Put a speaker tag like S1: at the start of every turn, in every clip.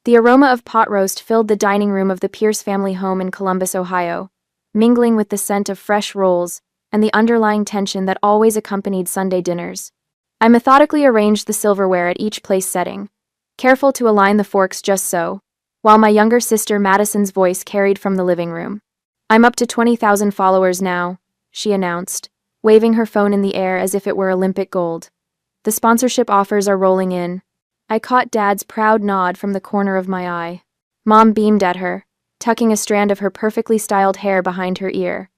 S1: The aroma of pot roast filled the dining room of the Pierce family home in Columbus, Ohio, mingling with the scent of fresh rolls and the underlying tension that always accompanied Sunday dinners. I methodically arranged the silverware at each place setting, careful to align the forks just so, while my younger sister Madison's voice carried from the living room. "I'm up to 20,000 followers now," she announced, waving her phone in the air as if it were Olympic gold. "The sponsorship offers are rolling in." I caught Dad's proud nod from the corner of my eye. Mom beamed at her, tucking a strand of her perfectly styled hair behind her ear.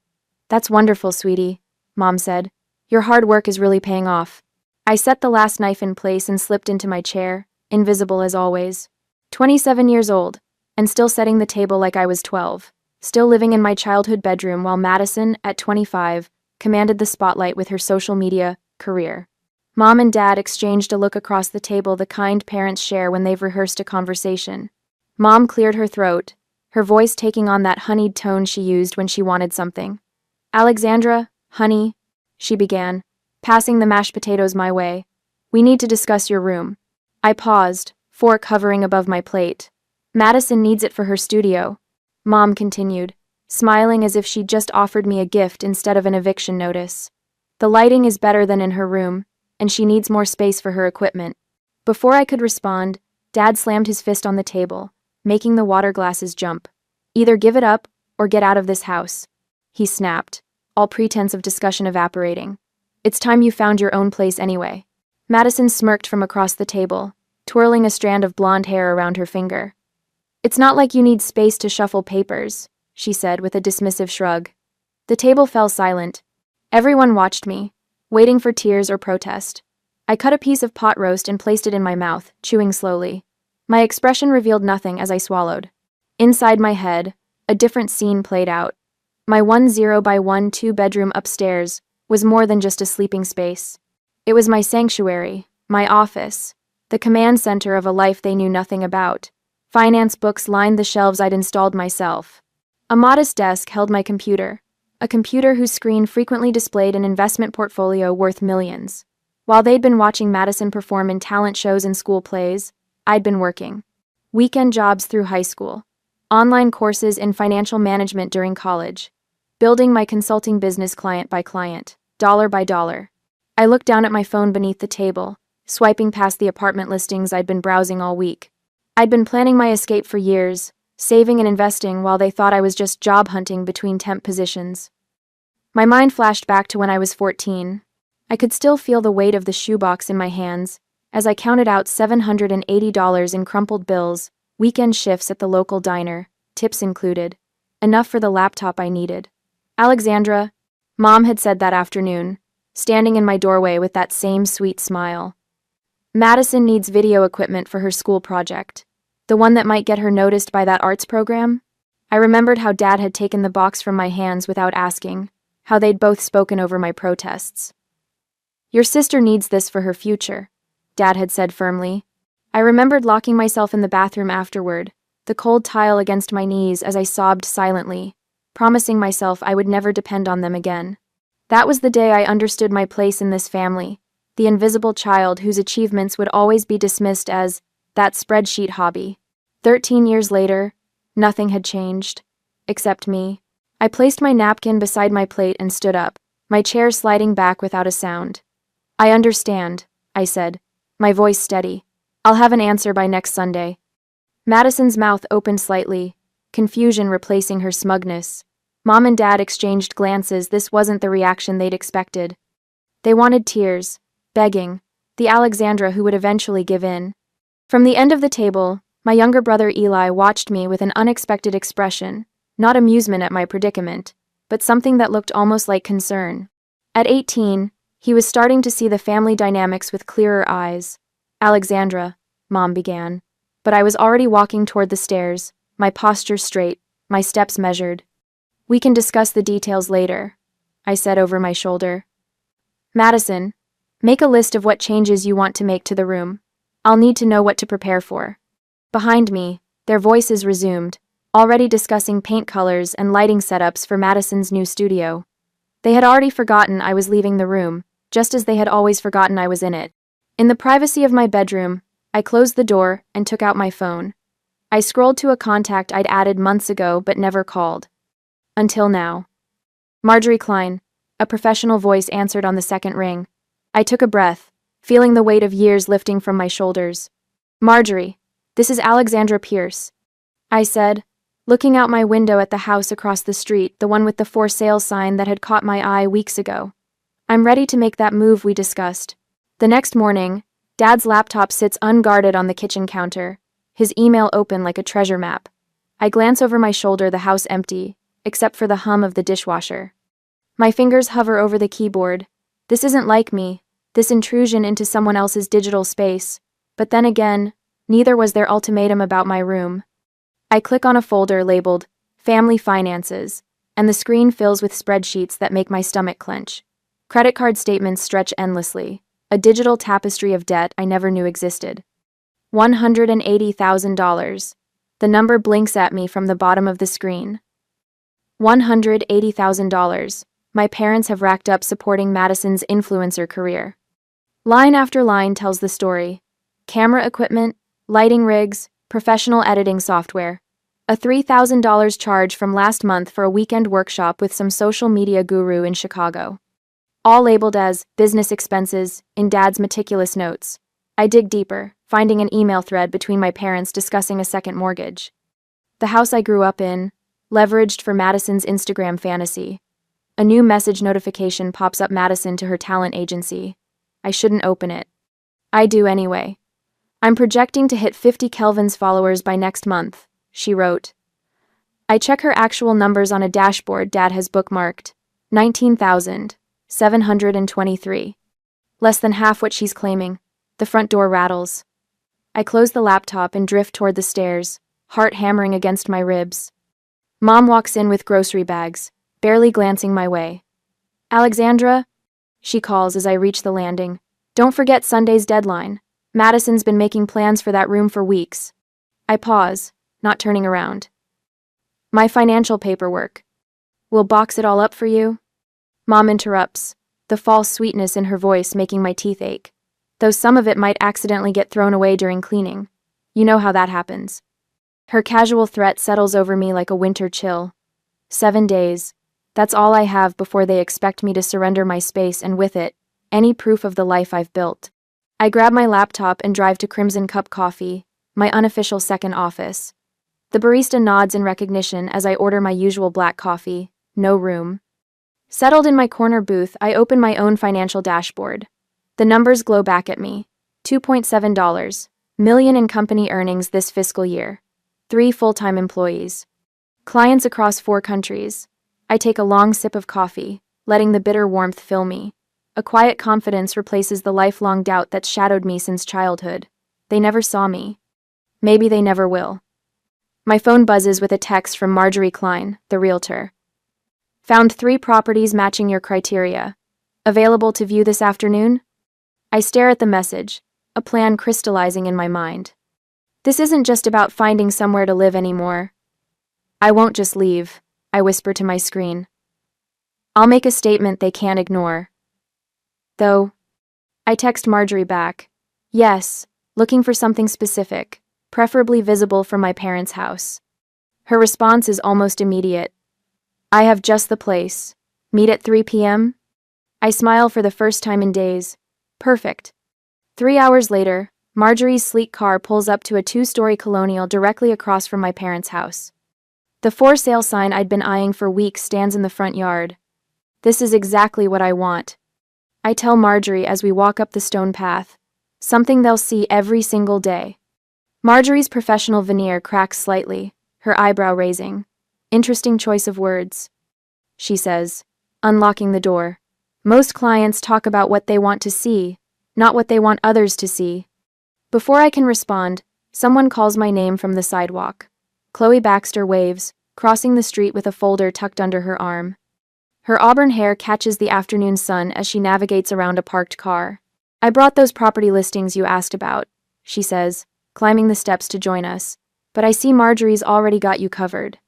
S1: "That's wonderful, sweetie," Mom said. "Your hard work is really paying off." I set the last knife in place and slipped into my chair, invisible as always. 27 years old, and still setting the table like I was 12. Still living in my childhood bedroom while Madison, at 25, commanded the spotlight with her social media career. Mom and Dad exchanged a look across the table the kind parents share when they've rehearsed a conversation. Mom cleared her throat, her voice taking on that honeyed tone she used when she wanted something. "Alexandra, honey," she began, passing the mashed potatoes my way. "We need to discuss your room." I paused, fork hovering above my plate. "Madison needs it for her studio," Mom continued, smiling as if she'd just offered me a gift instead of an eviction notice. "The lighting is better than in her room, and she needs more space for her equipment." Before I could respond, Dad slammed his fist on the table, making the water glasses jump. "Either give it up, or get out of this house," he snapped, all pretense of discussion evaporating. "It's time you found your own place anyway." Madison smirked from across the table, twirling a strand of blonde hair around her finger. "It's not like you need space to shuffle papers," she said with a dismissive shrug. The table fell silent. Everyone watched me, waiting for tears or protest. I cut a piece of pot roast and placed it in my mouth, chewing slowly. My expression revealed nothing as I swallowed. Inside my head, a different scene played out. My 10 by 1 two-bedroom upstairs was more than just a sleeping space. It was my sanctuary, my office, the command center of a life they knew nothing about. Finance books lined the shelves I'd installed myself. A modest desk held my computer, a computer whose screen frequently displayed an investment portfolio worth millions. While they'd been watching Madison perform in talent shows and school plays, I'd been working. Weekend jobs through high school, online courses in financial management during college, building my consulting business client by client, dollar by dollar. I looked down at my phone beneath the table, swiping past the apartment listings I'd been browsing all week. I'd been planning my escape for years, saving and investing while they thought I was just job hunting between temp positions. My mind flashed back to when I was 14. I could still feel the weight of the shoebox in my hands as I counted out $780 in crumpled bills, weekend shifts at the local diner, tips included, enough for the laptop I needed. "Alexandra," Mom had said that afternoon, standing in my doorway with that same sweet smile. "Madison needs video equipment for her school project. The one that might get her noticed by that arts program?" I remembered how Dad had taken the box from my hands without asking, how they'd both spoken over my protests. "Your sister needs this for her future," Dad had said firmly. I remembered locking myself in the bathroom afterward, the cold tile against my knees as I sobbed silently, promising myself I would never depend on them again. That was the day I understood my place in this family, the invisible child whose achievements would always be dismissed as that spreadsheet hobby. 13 years later, nothing had changed, except me. I placed my napkin beside my plate and stood up, my chair sliding back without a sound. "I understand," I said, my voice steady. "I'll have an answer by next Sunday." Madison's mouth opened slightly, confusion replacing her smugness. Mom and Dad exchanged glances. This wasn't the reaction they'd expected. They wanted tears, begging, the Alexandra who would eventually give in. From the end of the table, my younger brother Eli watched me with an unexpected expression, not amusement at my predicament, but something that looked almost like concern. At 18, he was starting to see the family dynamics with clearer eyes. "Alexandra," Mom began, but I was already walking toward the stairs, my posture straight, my steps measured. "We can discuss the details later," I said over my shoulder. "Madison, make a list of what changes you want to make to the room. I'll need to know what to prepare for." Behind me, their voices resumed, already discussing paint colors and lighting setups for Madison's new studio. They had already forgotten I was leaving the room, just as they had always forgotten I was in it. In the privacy of my bedroom, I closed the door and took out my phone. I scrolled to a contact I'd added months ago but never called. Until now. Marjorie Klein, a professional voice answered on the second ring. I took a breath, feeling the weight of years lifting from my shoulders. Marjorie, this is Alexandra Pierce, I said, looking out my window at the house across the street, the one with the for sale sign that had caught my eye weeks ago. I'm ready to make that move we discussed. The next morning, Dad's laptop sits unguarded on the kitchen counter, his email open like a treasure map. I glance over my shoulder, the house empty, except for the hum of the dishwasher. My fingers hover over the keyboard. This isn't like me, this intrusion into someone else's digital space. But then again, neither was their ultimatum about my room. I click on a folder labeled Family Finances, and the screen fills with spreadsheets that make my stomach clench. Credit card statements stretch endlessly, a digital tapestry of debt I never knew existed. $180,000. The number blinks at me from the bottom of the screen. $180,000. My parents have racked up supporting Madison's influencer career. Line after line tells the story. Camera equipment, lighting rigs, professional editing software. A $3,000 charge from last month for a weekend workshop with some social media guru in Chicago. All labeled as business expenses in Dad's meticulous notes. I dig deeper, finding an email thread between my parents discussing a second mortgage. The house I grew up in, leveraged for Madison's Instagram fantasy. A new message notification pops up: Madison to her talent agency. I shouldn't open it. I do anyway. I'm projecting to hit 50 Kelvin's followers by next month, she wrote. I check her actual numbers on a dashboard Dad has bookmarked. 19,723. Less than half what she's claiming. The front door rattles. I close the laptop and drift toward the stairs, heart hammering against my ribs. Mom walks in with grocery bags, barely glancing my way. Alexandra, she calls as I reach the landing. Don't forget Sunday's deadline. Madison's been making plans for that room for weeks. I pause, not turning around. My financial paperwork. We'll box it all up for you? Mom interrupts, the false sweetness in her voice making my teeth ache. Though some of it might accidentally get thrown away during cleaning. You know how that happens. Her casual threat settles over me like a winter chill. 7 days. That's all I have before they expect me to surrender my space and with it, any proof of the life I've built. I grab my laptop and drive to Crimson Cup Coffee, my unofficial second office. The barista nods in recognition as I order my usual black coffee, no room. Settled in my corner booth, I open my own financial dashboard. The numbers glow back at me. $2.7 million in company earnings this fiscal year. 3 full-time employees. Clients across 4 countries. I take a long sip of coffee, letting the bitter warmth fill me. A quiet confidence replaces the lifelong doubt that's shadowed me since childhood. They never saw me. Maybe they never will. My phone buzzes with a text from Marjorie Klein, the realtor. Found 3 properties matching your criteria. Available to view this afternoon? I stare at the message, a plan crystallizing in my mind. This isn't just about finding somewhere to live anymore. I won't just leave, I whisper to my screen. I'll make a statement they can't ignore. Though, I text Marjorie back. Yes, looking for something specific, preferably visible from my parents' house. Her response is almost immediate. I have just the place. Meet at 3 p.m.? I smile for the first time in days. Perfect. 3 hours later, Marjorie's sleek car pulls up to a 2-story colonial directly across from my parents' house. The for sale sign I'd been eyeing for weeks stands in the front yard. This is exactly what I want. I tell Marjorie as we walk up the stone path. Something they'll see every single day. Marjorie's professional veneer cracks slightly, her eyebrow raising. Interesting choice of words, she says, unlocking the door. Most clients talk about what they want to see, not what they want others to see. Before I can respond, someone calls my name from the sidewalk. Chloe Baxter waves, crossing the street with a folder tucked under her arm. Her auburn hair catches the afternoon sun as she navigates around a parked car. I brought those property listings you asked about, she says, climbing the steps to join us. But I see Marjorie's already got you covered.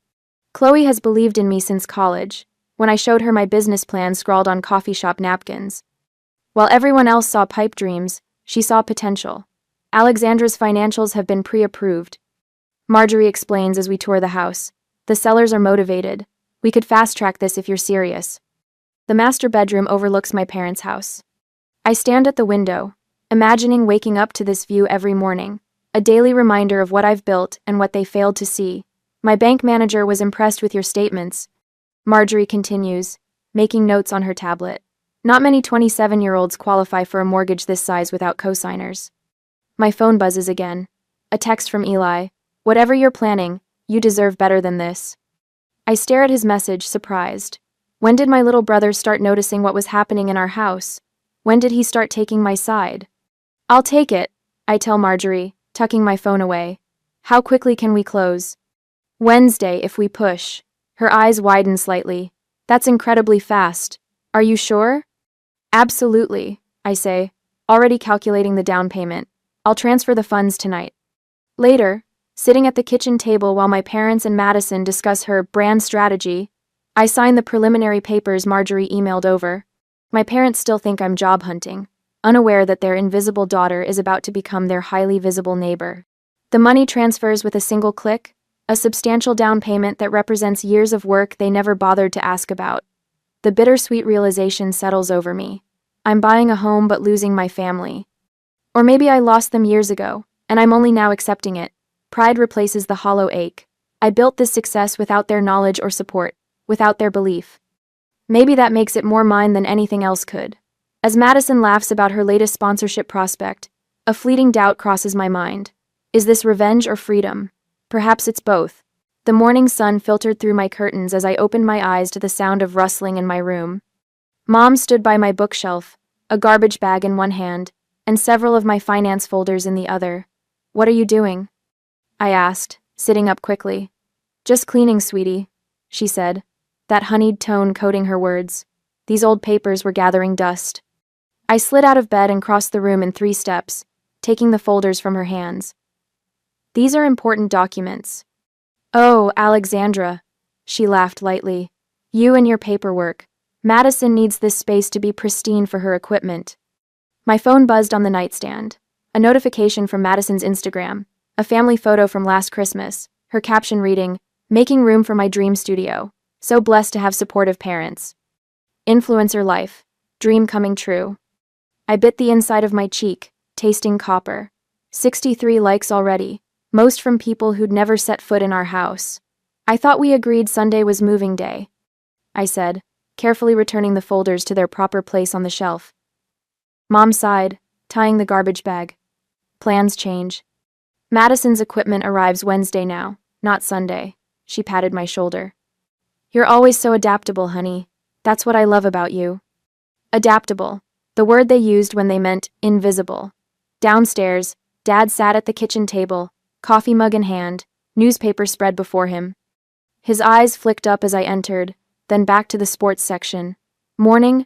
S1: Chloe has believed in me since college, when I showed her my business plan scrawled on coffee shop napkins. While everyone else saw pipe dreams, she saw potential. Alexandra's financials have been pre-approved. Marjorie explains as we tour the house. The sellers are motivated. We could fast-track this if you're serious. The master bedroom overlooks my parents' house. I stand at the window, imagining waking up to this view every morning, a daily reminder of what I've built and what they failed to see. My bank manager was impressed with your statements. Marjorie continues, making notes on her tablet. Not many 27-year-olds qualify for a mortgage this size without cosigners. My phone buzzes again. A text from Eli. Whatever you're planning, you deserve better than this. I stare at his message, surprised. When did my little brother start noticing what was happening in our house? When did he start taking my side? I'll take it, I tell Marjorie, tucking my phone away. How quickly can we close? Wednesday, if we push. Her eyes widen slightly. That's incredibly fast. Are you sure? Absolutely, I say, already calculating the down payment. I'll transfer the funds tonight. Later, sitting at the kitchen table while my parents and Madison discuss her brand strategy, I sign the preliminary papers Marjorie emailed over. My parents still think I'm job hunting, unaware that their invisible daughter is about to become their highly visible neighbor. The money transfers with a single click, a substantial down payment that represents years of work they never bothered to ask about. The bittersweet realization settles over me. I'm buying a home but losing my family. Or maybe I lost them years ago, and I'm only now accepting it. Pride replaces the hollow ache. I built this success without their knowledge or support, without their belief. Maybe that makes it more mine than anything else could. As Madison laughs about her latest sponsorship prospect, a fleeting doubt crosses my mind. Is this revenge or freedom? Perhaps it's both. The morning sun filtered through my curtains as I opened my eyes to the sound of rustling in my room. Mom stood by my bookshelf, a garbage bag in one hand, and several of my finance folders in the other. What are you doing? I asked, sitting up quickly. Just cleaning, sweetie, she said, that honeyed tone coating her words. These old papers were gathering dust. I slid out of bed and crossed the room in 3 steps, taking the folders from her hands. These are important documents. Oh, Alexandra, she laughed lightly. You and your paperwork. Madison needs this space to be pristine for her equipment. My phone buzzed on the nightstand. A notification from Madison's Instagram, a family photo from last Christmas, her caption reading, "Making room for my dream studio. So blessed to have supportive parents." Influencer life. Dream coming true. I bit the inside of my cheek, tasting copper. 63 likes already, most from people who'd never set foot in our house. I thought we agreed Sunday was moving day, I said, carefully returning the folders to their proper place on the shelf. Mom sighed, tying the garbage bag. Plans change. Madison's equipment arrives Wednesday now, not Sunday. She patted my shoulder. You're always so adaptable, honey. That's what I love about you. Adaptable, the word they used when they meant invisible. Downstairs, Dad sat at the kitchen table, coffee mug in hand, newspaper spread before him. His eyes flicked up as I entered, then back to the sports section. Morning?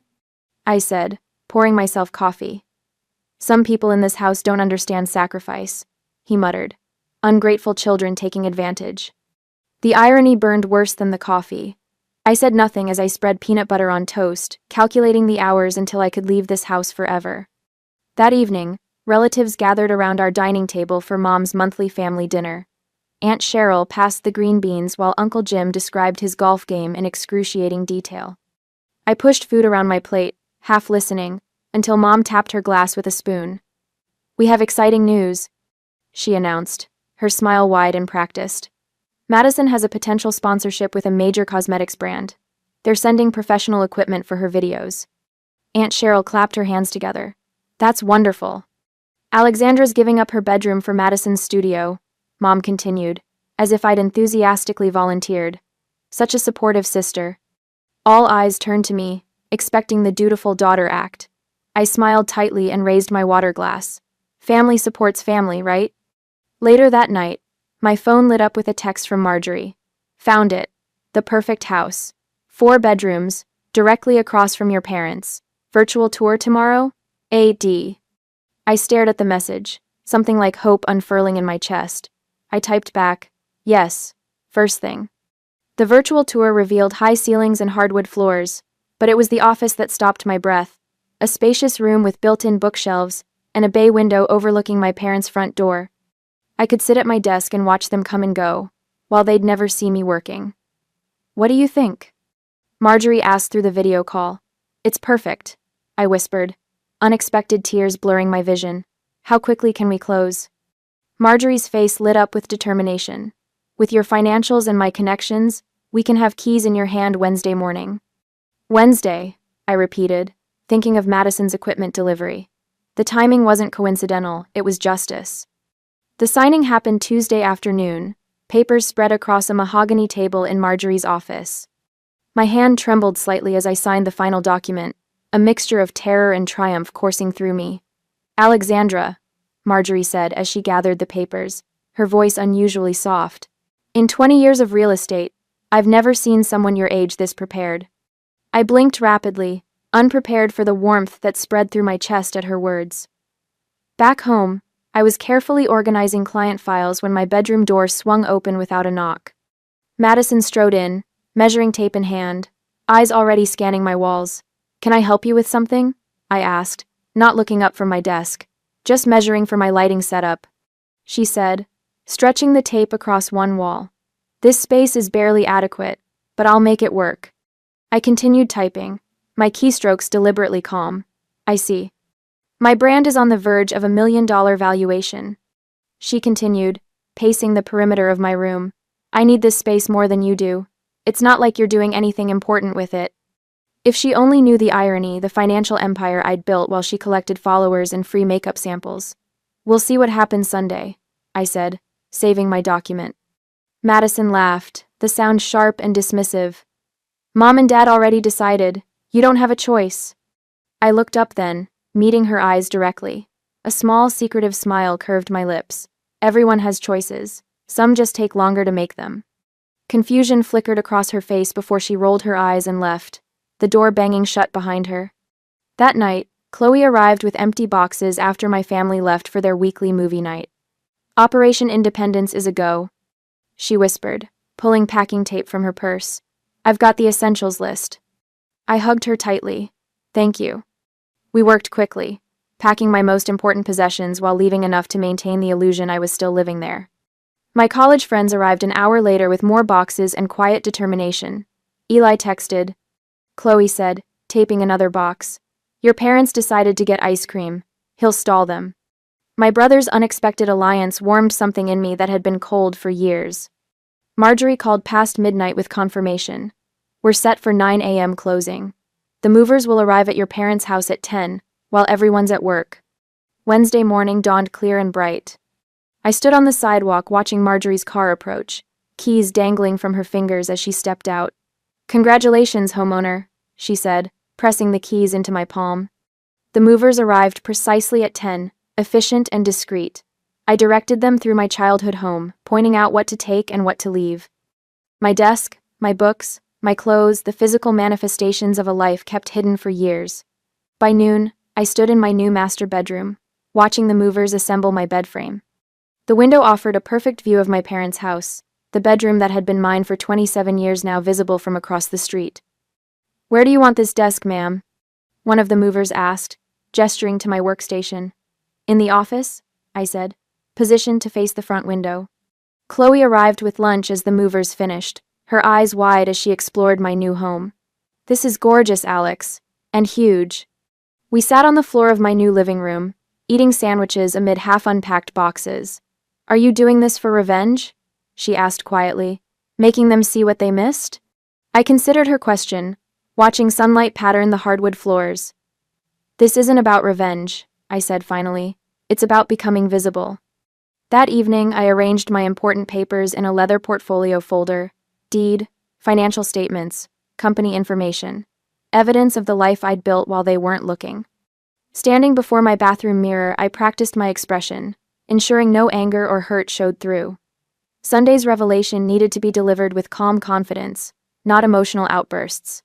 S1: I said, pouring myself coffee. Some people in this house don't understand sacrifice, he muttered. Ungrateful children taking advantage. The irony burned worse than the coffee. I said nothing as I spread peanut butter on toast, calculating the hours until I could leave this house forever. That evening, relatives gathered around our dining table for Mom's monthly family dinner. Aunt Cheryl passed the green beans while Uncle Jim described his golf game in excruciating detail. I pushed food around my plate, half listening, until Mom tapped her glass with a spoon. We have exciting news, she announced, her smile wide and practiced. Madison has a potential sponsorship with a major cosmetics brand. They're sending professional equipment for her videos. Aunt Cheryl clapped her hands together. That's wonderful. Alexandra's giving up her bedroom for Madison's studio, Mom continued, as if I'd enthusiastically volunteered. Such a supportive sister. All eyes turned to me, expecting the dutiful daughter act. I smiled tightly and raised my water glass. Family supports family, right? Later that night, my phone lit up with a text from Marjorie. Found it. The perfect house. 4 bedrooms, directly across from your parents. Virtual tour tomorrow? A.D. I stared at the message, something like hope unfurling in my chest. I typed back, yes, first thing. The virtual tour revealed high ceilings and hardwood floors, but it was the office that stopped my breath. A spacious room with built-in bookshelves and a bay window overlooking my parents' front door. I could sit at my desk and watch them come and go, while they'd never see me working. "What do you think?" Marjorie asked through the video call. "It's perfect," I whispered, unexpected tears blurring my vision. "How quickly can we close?" Marjorie's face lit up with determination. "With your financials and my connections, we can have keys in your hand Wednesday morning." "Wednesday," I repeated, thinking of Madison's equipment delivery. The timing wasn't coincidental, it was justice. The signing happened Tuesday afternoon, papers spread across a mahogany table in Marjorie's office. My hand trembled slightly as I signed the final document, a mixture of terror and triumph coursing through me. "Alexandra," Marjorie said as she gathered the papers, her voice unusually soft. "In 20 years of real estate, I've never seen someone your age this prepared." I blinked rapidly, unprepared for the warmth that spread through my chest at her words. Back home, I was carefully organizing client files when my bedroom door swung open without a knock. Madison strode in, measuring tape in hand, eyes already scanning my walls. "Can I help you with something?" I asked, not looking up from my desk, just measuring for my lighting setup. She said, stretching the tape across one wall. "This space is barely adequate, but I'll make it work." I continued typing, my keystrokes deliberately calm. "I see. My brand is on the verge of $1 million valuation." She continued, pacing the perimeter of my room. "I need this space more than you do. It's not like you're doing anything important with it." If she only knew the irony, the financial empire I'd built while she collected followers and free makeup samples. "We'll see what happens Sunday," I said, saving my document. Madison laughed, the sound sharp and dismissive. "Mom and Dad already decided. You don't have a choice." I looked up then, meeting her eyes directly. A small, secretive smile curved my lips. "Everyone has choices. Some just take longer to make them." Confusion flickered across her face before she rolled her eyes and left, the door banging shut behind her. That night, Chloe arrived with empty boxes after my family left for their weekly movie night. "Operation Independence is a go," she whispered, pulling packing tape from her purse. "I've got the essentials list." I hugged her tightly. "Thank you." We worked quickly, packing my most important possessions while leaving enough to maintain the illusion I was still living there. My college friends arrived an hour later with more boxes and quiet determination. Eli texted. Chloe said, taping another box, "Your parents decided to get ice cream. He'll stall them." My brother's unexpected alliance warmed something in me that had been cold for years. Marjorie called past midnight with confirmation. "We're set for 9 a.m. closing. The movers will arrive at your parents' house at 10, while everyone's at work." Wednesday morning dawned clear and bright. I stood on the sidewalk watching Marjorie's car approach, keys dangling from her fingers as she stepped out. "Congratulations, homeowner," she said, pressing the keys into my palm. The movers arrived precisely at 10, efficient and discreet. I directed them through my childhood home, pointing out what to take and what to leave. My desk, my books, my clothes, the physical manifestations of a life kept hidden for years. By noon, I stood in my new master bedroom, watching the movers assemble my bed frame. The window offered a perfect view of my parents' house, the bedroom that had been mine for 27 years now visible from across the street. "Where do you want this desk, ma'am?" one of the movers asked, gesturing to my workstation. "In the office," I said, positioned to face the front window. Chloe arrived with lunch as the movers finished, her eyes wide as she explored my new home. "This is gorgeous, Alex. And huge." We sat on the floor of my new living room, eating sandwiches amid half-unpacked boxes. "Are you doing this for revenge?" she asked quietly, "making them see what they missed?" I considered her question, watching sunlight pattern the hardwood floors. "This isn't about revenge," I said finally. "It's about becoming visible." That evening, I arranged my important papers in a leather portfolio folder: deed, financial statements, company information, evidence of the life I'd built while they weren't looking. Standing before my bathroom mirror, I practiced my expression, ensuring no anger or hurt showed through. Sunday's revelation needed to be delivered with calm confidence, not emotional outbursts.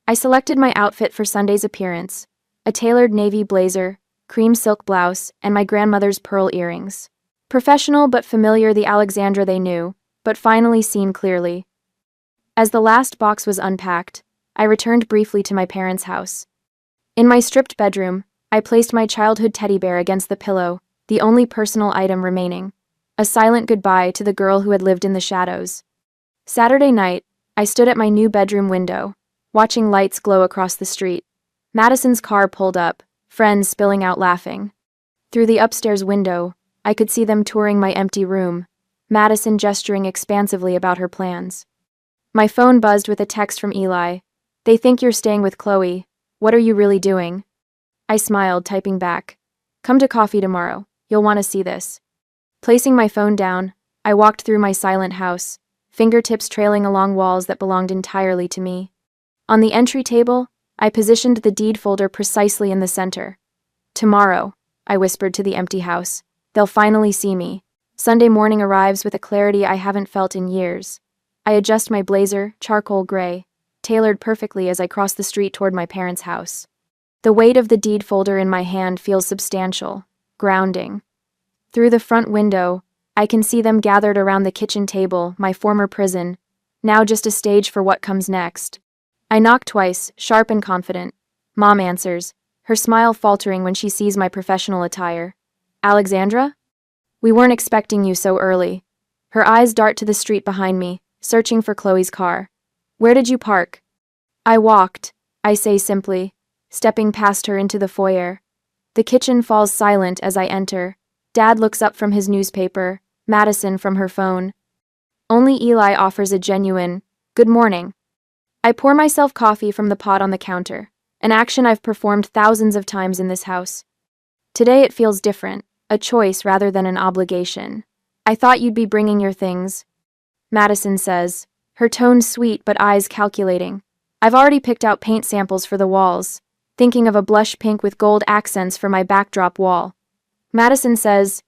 S1: I selected my outfit for Sunday's appearance: a tailored navy blazer, cream silk blouse, and my grandmother's pearl earrings. Professional but familiar, the Alexandra they knew, but finally seen clearly. As the last box was unpacked, I returned briefly to my parents' house. In my stripped bedroom, I placed my childhood teddy bear against the pillow, the only personal item remaining. a silent goodbye to the girl who had lived in the shadows. Saturday night, I stood at my new bedroom window, watching lights glow across the street. Madison's car pulled up, friends spilling out laughing. Through the upstairs window, I could see them touring my empty room, Madison gesturing expansively about her plans. My phone buzzed with a text from Eli. "They think you're staying with Chloe. What are you really doing?" I smiled, typing back. "Come to coffee tomorrow. You'll want to see this." Placing my phone down, I walked through my silent house, fingertips trailing along walls that belonged entirely to me. On the entry table, I positioned the deed folder precisely in the center. "Tomorrow," I whispered to the empty house. "They'll finally see me." Sunday morning arrives with a clarity I haven't felt in years. I adjust my blazer, charcoal gray, tailored perfectly as I cross the street toward my parents' house. The weight of the deed folder in my hand feels substantial, grounding. Through the front window, I can see them gathered around the kitchen table, my former prison, now just a stage for what comes next. I knock twice, sharp and confident. Mom answers, her smile faltering when she sees my professional attire. "Alexandra? We weren't expecting you so early." Her eyes dart to the street behind me, searching for Chloe's car. "Where did you park?" "I walked," I say simply, stepping past her into the foyer. The kitchen falls silent as I enter. Dad looks up from his newspaper, Madison from her phone. Only Eli offers a genuine, "Good morning." I pour myself coffee from the pot on the counter, an action I've performed thousands of times in this house. Today it feels different, a choice rather than an obligation. "I thought you'd be bringing your things," Madison says, her tone sweet but eyes calculating. "I've already picked out paint samples for the walls, thinking of a blush pink with gold accents for my backdrop wall." Madison says,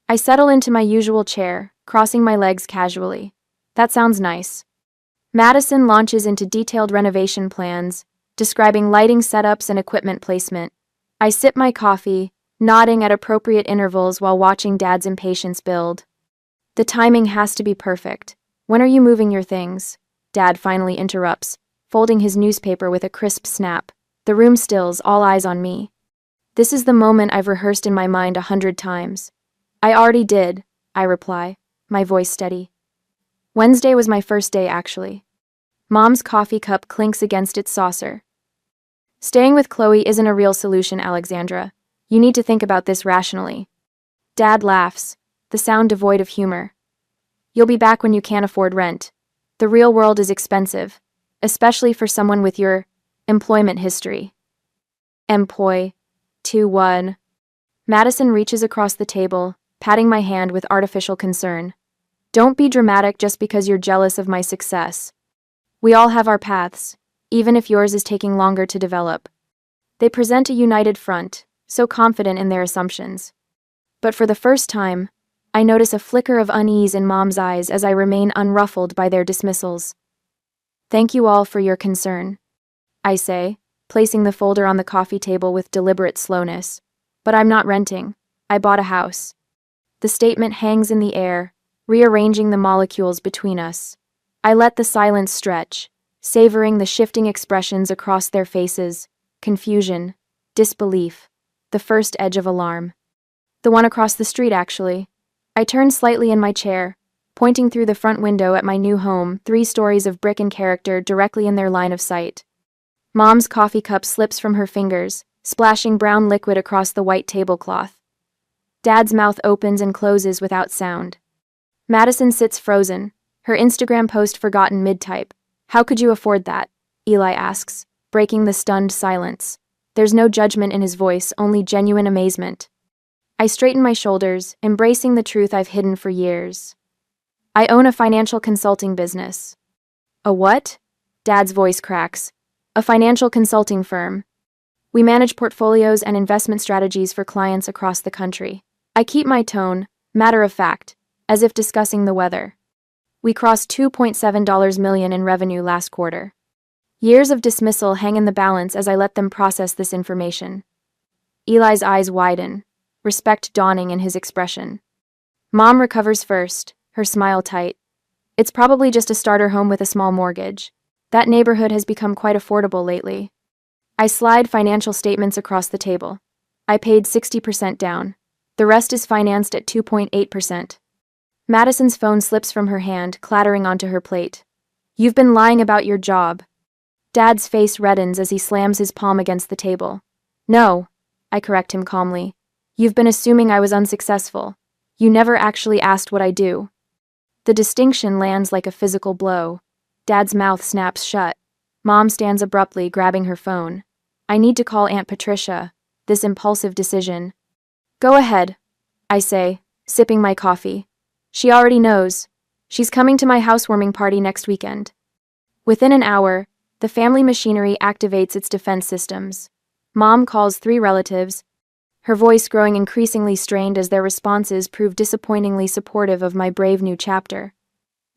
S1: I settle into my usual chair, crossing my legs casually. "That sounds nice." Madison launches into detailed renovation plans, describing lighting setups and equipment placement. I sip my coffee, nodding at appropriate intervals while watching Dad's impatience build. The timing has to be perfect. "When are you moving your things?" Dad finally interrupts, folding his newspaper with a crisp snap. The room stills, all eyes on me. This is the moment I've rehearsed in my mind 100 times. "I already did," I reply, my voice steady. Wednesday was my first day, actually. Mom's coffee cup clinks against its saucer. "Staying with Chloe isn't a real solution, Alexandra. You need to think about this rationally." Dad laughs, the sound devoid of humor. "You'll be back when you can't afford rent. The real world is expensive, especially for someone with your employment history." Employ. 2-1. Madison reaches across the table, patting my hand with artificial concern. "Don't be dramatic just because you're jealous of my success. We all have our paths, even if yours is taking longer to develop." They present a united front, so confident in their assumptions. But for the first time, I notice a flicker of unease in Mom's eyes as I remain unruffled by their dismissals. "Thank you all for your concern," I say, placing the folder on the coffee table with deliberate slowness. "But I'm not renting. I bought a house." The statement hangs in the air, rearranging the molecules between us. I let the silence stretch, savoring the shifting expressions across their faces: confusion, disbelief, the first edge of alarm. "The one across the street, actually." I turn slightly in my chair, pointing through the front window at my new home, 3 stories of brick and character directly in their line of sight. Mom's coffee cup slips from her fingers, splashing brown liquid across the white tablecloth. Dad's mouth opens and closes without sound. Madison sits frozen, her Instagram post forgotten mid-type. "How could you afford that?" Eli asks, breaking the stunned silence. There's no judgment in his voice, only genuine amazement. I straighten my shoulders, embracing the truth I've hidden for years. "I own a financial consulting business." "A what?" Dad's voice cracks. "A financial consulting firm. We manage portfolios and investment strategies for clients across the country." I keep my tone, matter of fact, as if discussing the weather. "We crossed $2.7 million in revenue last quarter." Years of dismissal hang in the balance as I let them process this information. Eli's eyes widen, respect dawning in his expression. Mom recovers first, her smile tight. "It's probably just a starter home with a small mortgage. That neighborhood has become quite affordable lately." I slide financial statements across the table. I paid 60% down. The rest is financed at 2.8%. Madison's phone slips from her hand, clattering onto her plate. You've been lying about your job. Dad's face reddens as he slams his palm against the table. No, I correct him calmly. You've been assuming I was unsuccessful. You never actually asked what I do. The distinction lands like a physical blow. Dad's mouth snaps shut. Mom stands abruptly, grabbing her phone. I need to call Aunt Patricia. This impulsive decision. Go ahead, I say, sipping my coffee. She already knows. She's coming to my housewarming party next weekend. Within an hour, the family machinery activates its defense systems. Mom calls 3 relatives, her voice growing increasingly strained as their responses prove disappointingly supportive of my brave new chapter.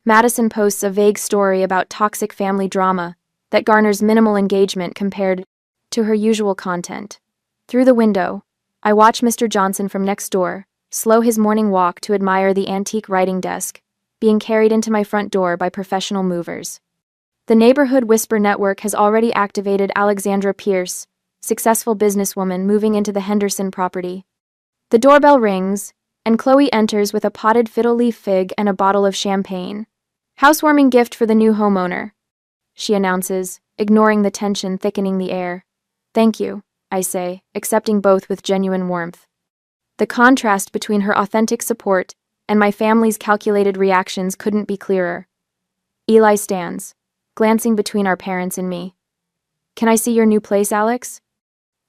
S1: Madison posts a vague story about toxic family drama that garners minimal engagement compared to her usual content. Through the window, I watch Mr. Johnson from next door slow his morning walk to admire the antique writing desk being carried into my front door by professional movers. The Neighborhood Whisper Network has already activated Alexandra Pierce, successful businesswoman moving into the Henderson property. The doorbell rings, and Chloe enters with a potted fiddle leaf fig and a bottle of champagne. Housewarming gift for the new homeowner, she announces, ignoring the tension thickening the air. Thank you, I say, accepting both with genuine warmth. The contrast between her authentic support and my family's calculated reactions couldn't be clearer. Eli stands, glancing between our parents and me. Can I see your new place, Alex?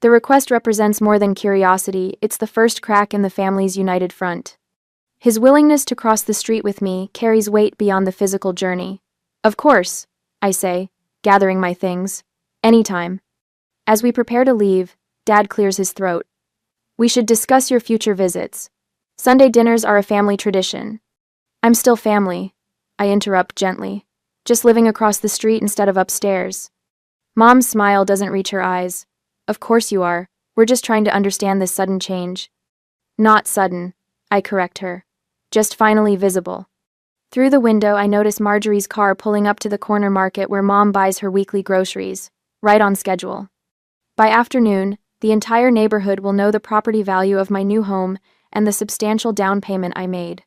S1: The request represents more than curiosity, it's the first crack in the family's united front. His willingness to cross the street with me carries weight beyond the physical journey. Of course, I say, gathering my things. Anytime. As we prepare to leave, Dad clears his throat. We should discuss your future visits. Sunday dinners are a family tradition. I'm still family, I interrupt gently, just living across the street instead of upstairs. Mom's smile doesn't reach her eyes. Of course you are, we're just trying to understand this sudden change. Not sudden, I correct her. Just finally visible. Through the window I notice Marjorie's car pulling up to the corner market where Mom buys her weekly groceries, right on schedule. By afternoon, the entire neighborhood will know the property value of my new home and the substantial down payment I made.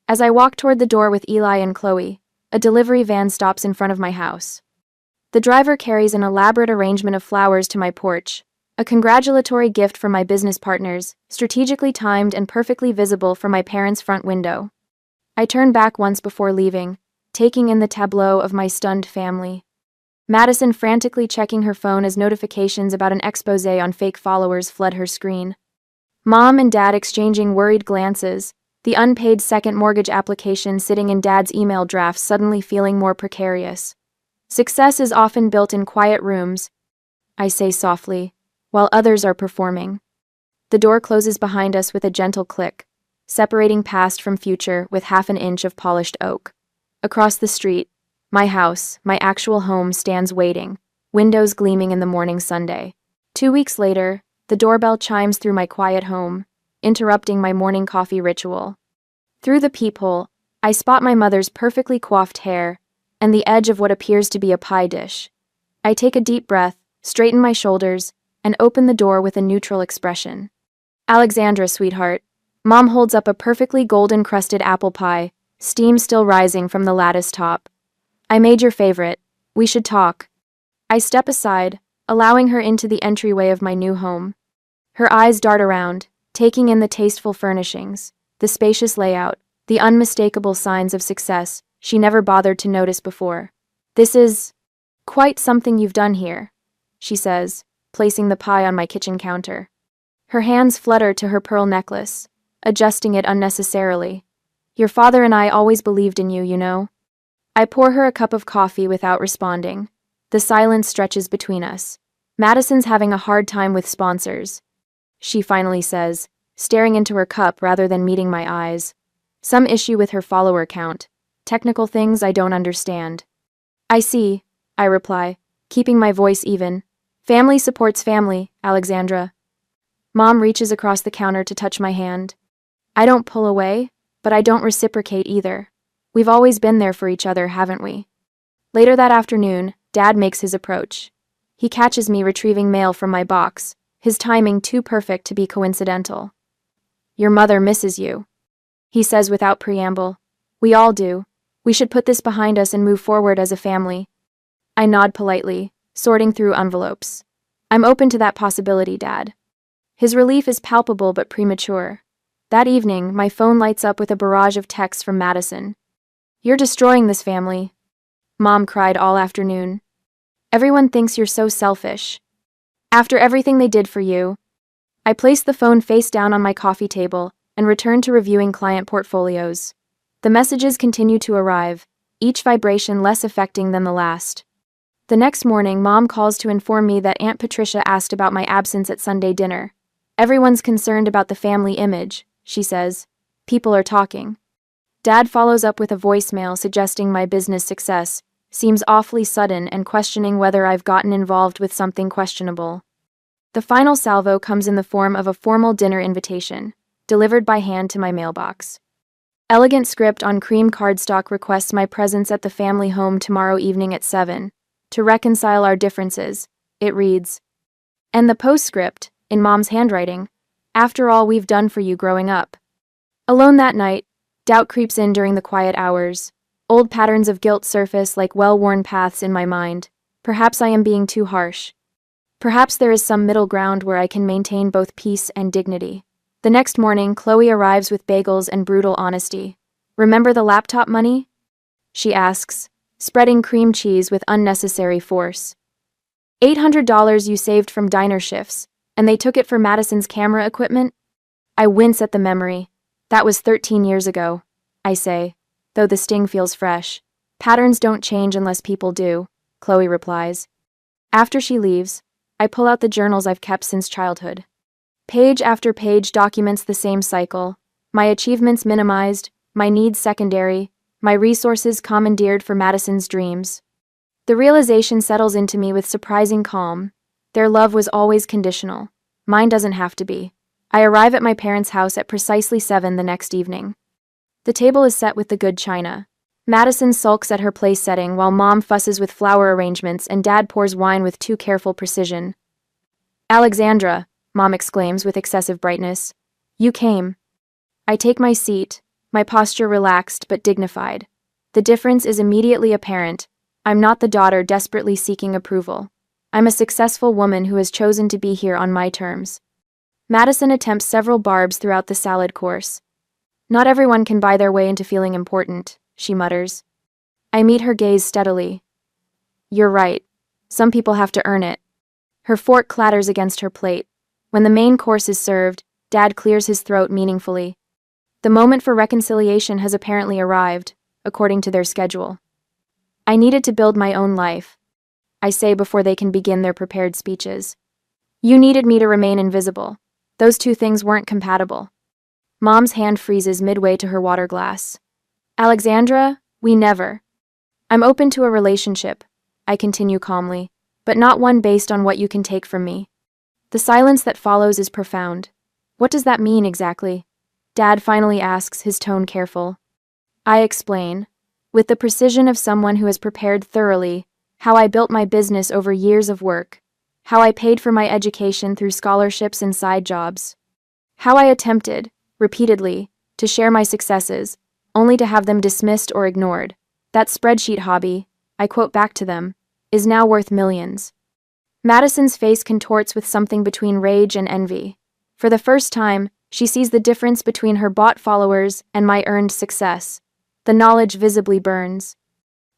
S1: As I walk toward the door with Eli and Chloe, a delivery van stops in front of my house. The driver carries an elaborate arrangement of flowers to my porch, a congratulatory gift from my business partners, strategically timed and perfectly visible from my parents' front window. I turn back once before leaving, taking in the tableau of my stunned family. Madison frantically checking her phone as notifications about an exposé on fake followers flood her screen. Mom and Dad exchanging worried glances, the unpaid second mortgage application sitting in Dad's email drafts suddenly feeling more precarious. Success is often built in quiet rooms, I say softly, while others are performing. The door closes behind us with a gentle click, separating past from future with half an inch of polished oak. Across the street, my house, my actual home, stands waiting, windows gleaming in the morning Sunday. 2 weeks later, the doorbell chimes through my quiet home, interrupting my morning coffee ritual. Through the peephole, I spot my mother's perfectly coiffed hair and the edge of what appears to be a pie dish. I take a deep breath, straighten my shoulders, and open the door with a neutral expression. Alexandra, sweetheart. Mom holds up a perfectly golden-crusted apple pie, steam still rising from the lattice top. I made your favorite. We should talk. I step aside, allowing her into the entryway of my new home. Her eyes dart around, taking in the tasteful furnishings, the spacious layout, the unmistakable signs of success she never bothered to notice before. This is quite something you've done here, she says, placing the pie on my kitchen counter. Her hands flutter to her pearl necklace, adjusting it unnecessarily. Your father and I always believed in you, you know. I pour her a cup of coffee without responding. The silence stretches between us. Madison's having a hard time with sponsors, she finally says, staring into her cup rather than meeting my eyes. Some issue with her follower count. Technical things I don't understand. I see, I reply, keeping my voice even. Family supports family, Alexandra. Mom reaches across the counter to touch my hand. I don't pull away, but I don't reciprocate either. We've always been there for each other, haven't we? Later that afternoon, Dad makes his approach. He catches me retrieving mail from my box, his timing too perfect to be coincidental. Your mother misses you, he says without preamble. We all do. We should put this behind us and move forward as a family. I nod politely, sorting through envelopes. I'm open to that possibility, Dad. His relief is palpable but premature. That evening, my phone lights up with a barrage of texts from Madison. You're destroying this family. Mom cried all afternoon. Everyone thinks you're so selfish. After everything they did for you. I placed the phone face down on my coffee table and returned to reviewing client portfolios. The messages continue to arrive, each vibration less affecting than the last. The next morning, Mom calls to inform me that Aunt Patricia asked about my absence at Sunday dinner. Everyone's concerned about the family image, she says. People are talking. Dad follows up with a voicemail suggesting my business success seems awfully sudden and questioning whether I've gotten involved with something questionable. The final salvo comes in the form of a formal dinner invitation, delivered by hand to my mailbox. Elegant script on cream cardstock requests my presence at the family home tomorrow evening at 7. To reconcile our differences, it reads. And the postscript, in Mom's handwriting, after all we've done for you growing up. Alone that night, doubt creeps in during the quiet hours. Old patterns of guilt surface like well-worn paths in my mind. Perhaps I am being too harsh. Perhaps there is some middle ground where I can maintain both peace and dignity. The next morning, Chloe arrives with bagels and brutal honesty. Remember the laptop money? She asks, spreading cream cheese with unnecessary force. $800 you saved from diner shifts, and they took it for Madison's camera equipment? I wince at the memory. That was 13 years ago, I say, though the sting feels fresh. Patterns don't change unless people do, Chloe replies. After she leaves, I pull out the journals I've kept since childhood. Page after page documents the same cycle, my achievements minimized, my needs secondary, my resources commandeered for Madison's dreams. The realization settles into me with surprising calm. Their love was always conditional. Mine doesn't have to be. I arrive at my parents' house at precisely 7 the next evening. The table is set with the good china. Madison sulks at her place setting while Mom fusses with flower arrangements and Dad pours wine with too careful precision. Alexandra, Mom exclaims with excessive brightness. You came. I take my seat, my posture relaxed but dignified. The difference is immediately apparent. I'm not the daughter desperately seeking approval. I'm a successful woman who has chosen to be here on my terms. Madison attempts several barbs throughout the salad course. Not everyone can buy their way into feeling important, she mutters. I meet her gaze steadily. You're right. Some people have to earn it. Her fork clatters against her plate. When the main course is served, Dad clears his throat meaningfully. The moment for reconciliation has apparently arrived, according to their schedule. I needed to build my own life, I say before they can begin their prepared speeches. You needed me to remain invisible. Those two things weren't compatible. Mom's hand freezes midway to her water glass. Alexandra, we never. I'm open to a relationship, I continue calmly, but not one based on what you can take from me. The silence that follows is profound. What does that mean exactly? Dad finally asks, his tone careful. I explain, with the precision of someone who has prepared thoroughly, how I built my business over years of work, how I paid for my education through scholarships and side jobs, how I attempted, repeatedly, to share my successes, only to have them dismissed or ignored. That spreadsheet hobby, I quote back to them, is now worth millions. Madison's face contorts with something between rage and envy. For the first time, she sees the difference between her bought followers and my earned success. The knowledge visibly burns.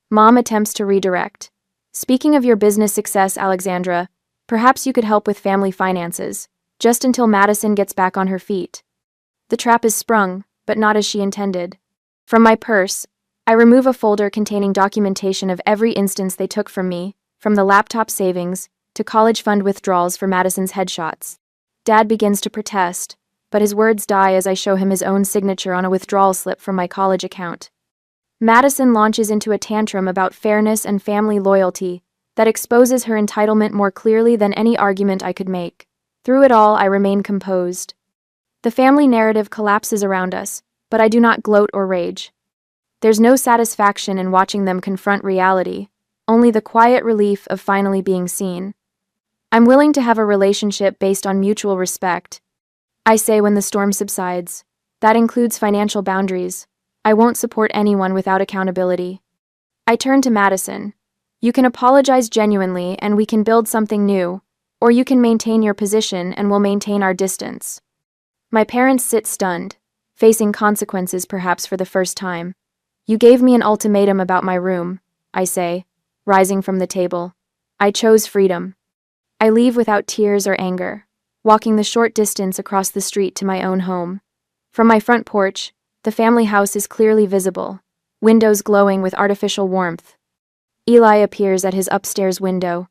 S1: Mom attempts to redirect. Speaking of your business success, Alexandra, perhaps you could help with family finances, just until Madison gets back on her feet. The trap is sprung, but not as she intended. From my purse, I remove a folder containing documentation of every instance they took from me, from the laptop savings to college fund withdrawals for Madison's headshots. Dad begins to protest, but his words die as I show him his own signature on a withdrawal slip from my college account. Madison launches into a tantrum about fairness and family loyalty that exposes her entitlement more clearly than any argument I could make. Through it all, I remain composed. The family narrative collapses around us, but I do not gloat or rage. There's no satisfaction in watching them confront reality, only the quiet relief of finally being seen. I'm willing to have a relationship based on mutual respect, I say when the storm subsides. That includes financial boundaries. I won't support anyone without accountability. I turned to Madison. You can apologize genuinely and we can build something new, or you can maintain your position and we'll maintain our distance. My parents sit stunned, facing consequences perhaps for the first time. You gave me an ultimatum about my room, I say, rising from the table. I chose freedom. I leave without tears or anger, walking the short distance across the street to my own home. From my front porch, the family house is clearly visible, windows glowing with artificial warmth. Eli appears at his upstairs window.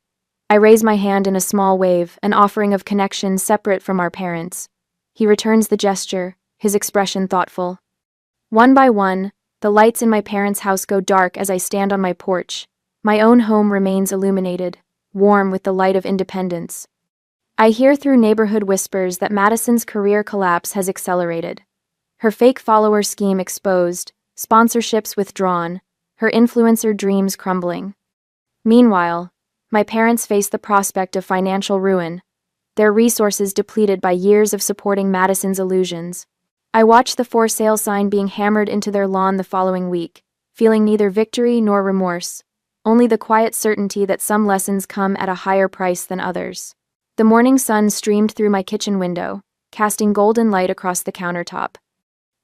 S1: I raise my hand in a small wave, an offering of connection separate from our parents. He returns the gesture, his expression thoughtful. One by one, the lights in my parents' house go dark as I stand on my porch. My own home remains illuminated, warm with the light of independence. I hear through neighborhood whispers that Madison's career collapse has accelerated. Her fake follower scheme exposed, sponsorships withdrawn, her influencer dreams crumbling. Meanwhile, my parents face the prospect of financial ruin, their resources depleted by years of supporting Madison's illusions. I watch the for sale sign being hammered into their lawn the following week, feeling neither victory nor remorse, only the quiet certainty that some lessons come at a higher price than others. The morning sun streamed through my kitchen window, casting golden light across the countertop.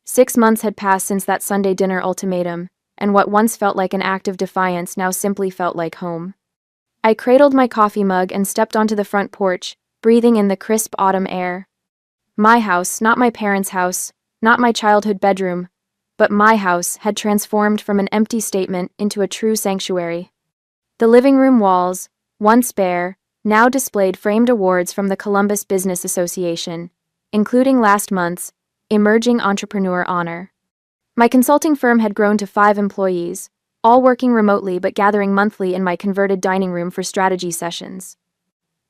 S1: 6 months had passed since that Sunday dinner ultimatum, and what once felt like an act of defiance now simply felt like home. I cradled my coffee mug and stepped onto the front porch, breathing in the crisp autumn air. My house, not my parents' house, not my childhood bedroom, but my house had transformed from an empty statement into a true sanctuary. The living room walls, once bare, now displayed framed awards from the Columbus Business Association, including last month's Emerging Entrepreneur Honor. My consulting firm had grown to 5 employees, all working remotely but gathering monthly in my converted dining room for strategy sessions.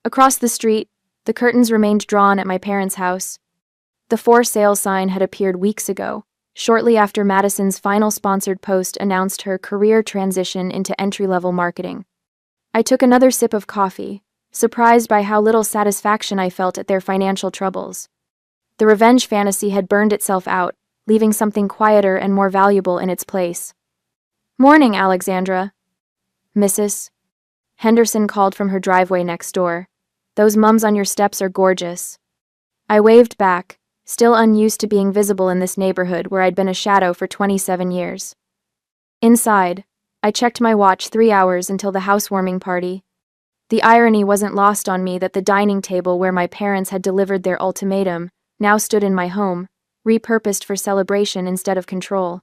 S1: Across the street, the curtains remained drawn at my parents' house. The for sale sign had appeared weeks ago, shortly after Madison's final sponsored post announced her career transition into entry-level marketing. I took another sip of coffee, surprised by how little satisfaction I felt at their financial troubles. The revenge fantasy had burned itself out, leaving something quieter and more valuable in its place. "Morning, Alexandra." "Mrs. Henderson called from her driveway next door. "Those mums on your steps are gorgeous." I waved back, still unused to being visible in this neighborhood where I'd been a shadow for 27 years. Inside, I checked my watch 3 hours until the housewarming party. The irony wasn't lost on me that the dining table where my parents had delivered their ultimatum now stood in my home, repurposed for celebration instead of control.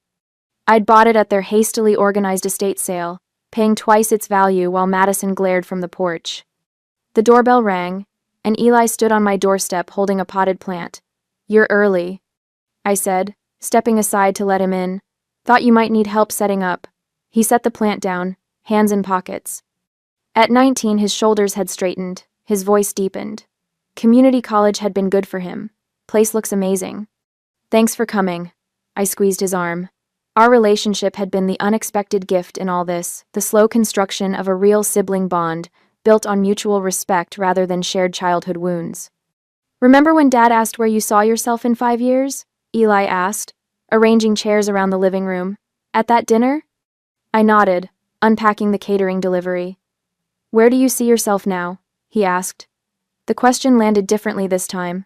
S1: I'd bought it at their hastily organized estate sale, paying twice its value while Madison glared from the porch. The doorbell rang, and Eli stood on my doorstep holding a potted plant. "You're early," I said, stepping aside to let him in. "Thought you might need help setting up." He set the plant down, hands in pockets. At 19, his shoulders had straightened, his voice deepened. Community college had been good for him. "Place looks amazing." "Thanks for coming." I squeezed his arm. Our relationship had been the unexpected gift in all this, the slow construction of a real sibling bond, built on mutual respect rather than shared childhood wounds. "Remember when Dad asked where you saw yourself in 5 years?" Eli asked, arranging chairs around the living room. "At that dinner?" I nodded, unpacking the catering delivery. "Where do you see yourself now?" he asked. The question landed differently this time.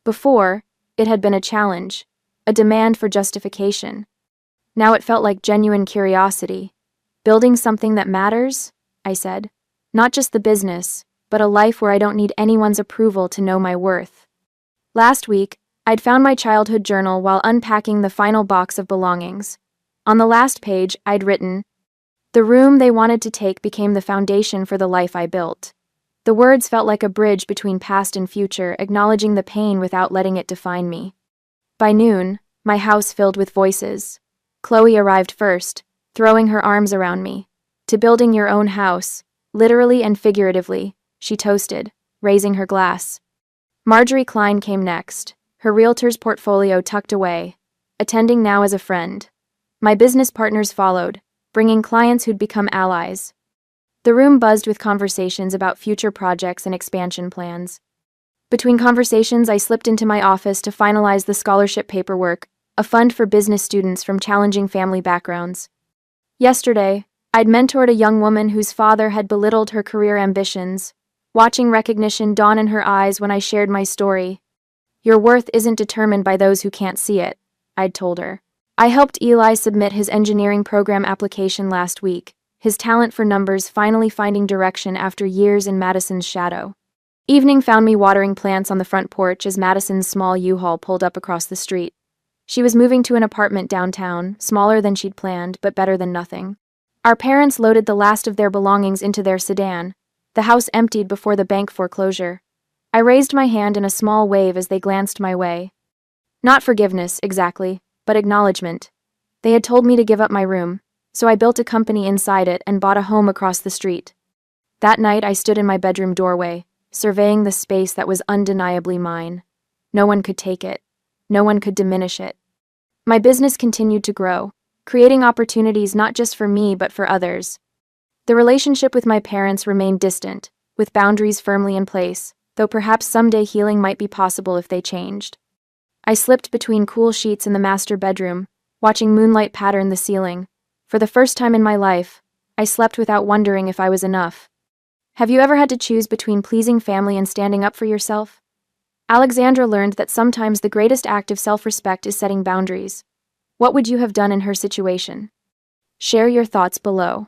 S1: Before, it had been a challenge, a demand for justification. Now it felt like genuine curiosity. "Building something that matters," I said. "Not just the business, but a life where I don't need anyone's approval to know my worth." Last week, I'd found my childhood journal while unpacking the final box of belongings. On the last page, I'd written, "The room they wanted to take became the foundation for the life I built." The words felt like a bridge between past and future, acknowledging the pain without letting it define me. By noon, my house filled with voices. Chloe arrived first, throwing her arms around me. "To building your own house, literally and figuratively," she toasted, raising her glass. Marjorie Klein came next, her realtor's portfolio tucked away, attending now as a friend. My business partners followed, bringing clients who'd become allies. The room buzzed with conversations about future projects and expansion plans. Between conversations, I slipped into my office to finalize the scholarship paperwork, a fund for business students from challenging family backgrounds. Yesterday, I'd mentored a young woman whose father had belittled her career ambitions, watching recognition dawn in her eyes when I shared my story. Your worth isn't determined by those who can't see it, I'd told her. I helped Eli submit his engineering program application last week, his talent for numbers finally finding direction after years in Madison's shadow. Evening found me watering plants on the front porch as Madison's small U-Haul pulled up across the street. She was moving to an apartment downtown, smaller than she'd planned, but better than nothing. Our parents loaded the last of their belongings into their sedan. The house emptied before the bank foreclosure. I raised my hand in a small wave as they glanced my way. Not forgiveness, exactly, but acknowledgement. They had told me to give up my room, so I built a company inside it and bought a home across the street. That night I stood in my bedroom doorway, surveying the space that was undeniably mine. No one could take it. No one could diminish it. My business continued to grow, creating opportunities not just for me but for others. The relationship with my parents remained distant, with boundaries firmly in place, though perhaps someday healing might be possible if they changed. I slipped between cool sheets in the master bedroom, watching moonlight pattern the ceiling. For the first time in my life, I slept without wondering if I was enough. Have you ever had to choose between pleasing family and standing up for yourself? Alexandra learned that sometimes the greatest act of self-respect is setting boundaries. What would you have done in her situation? Share your thoughts below.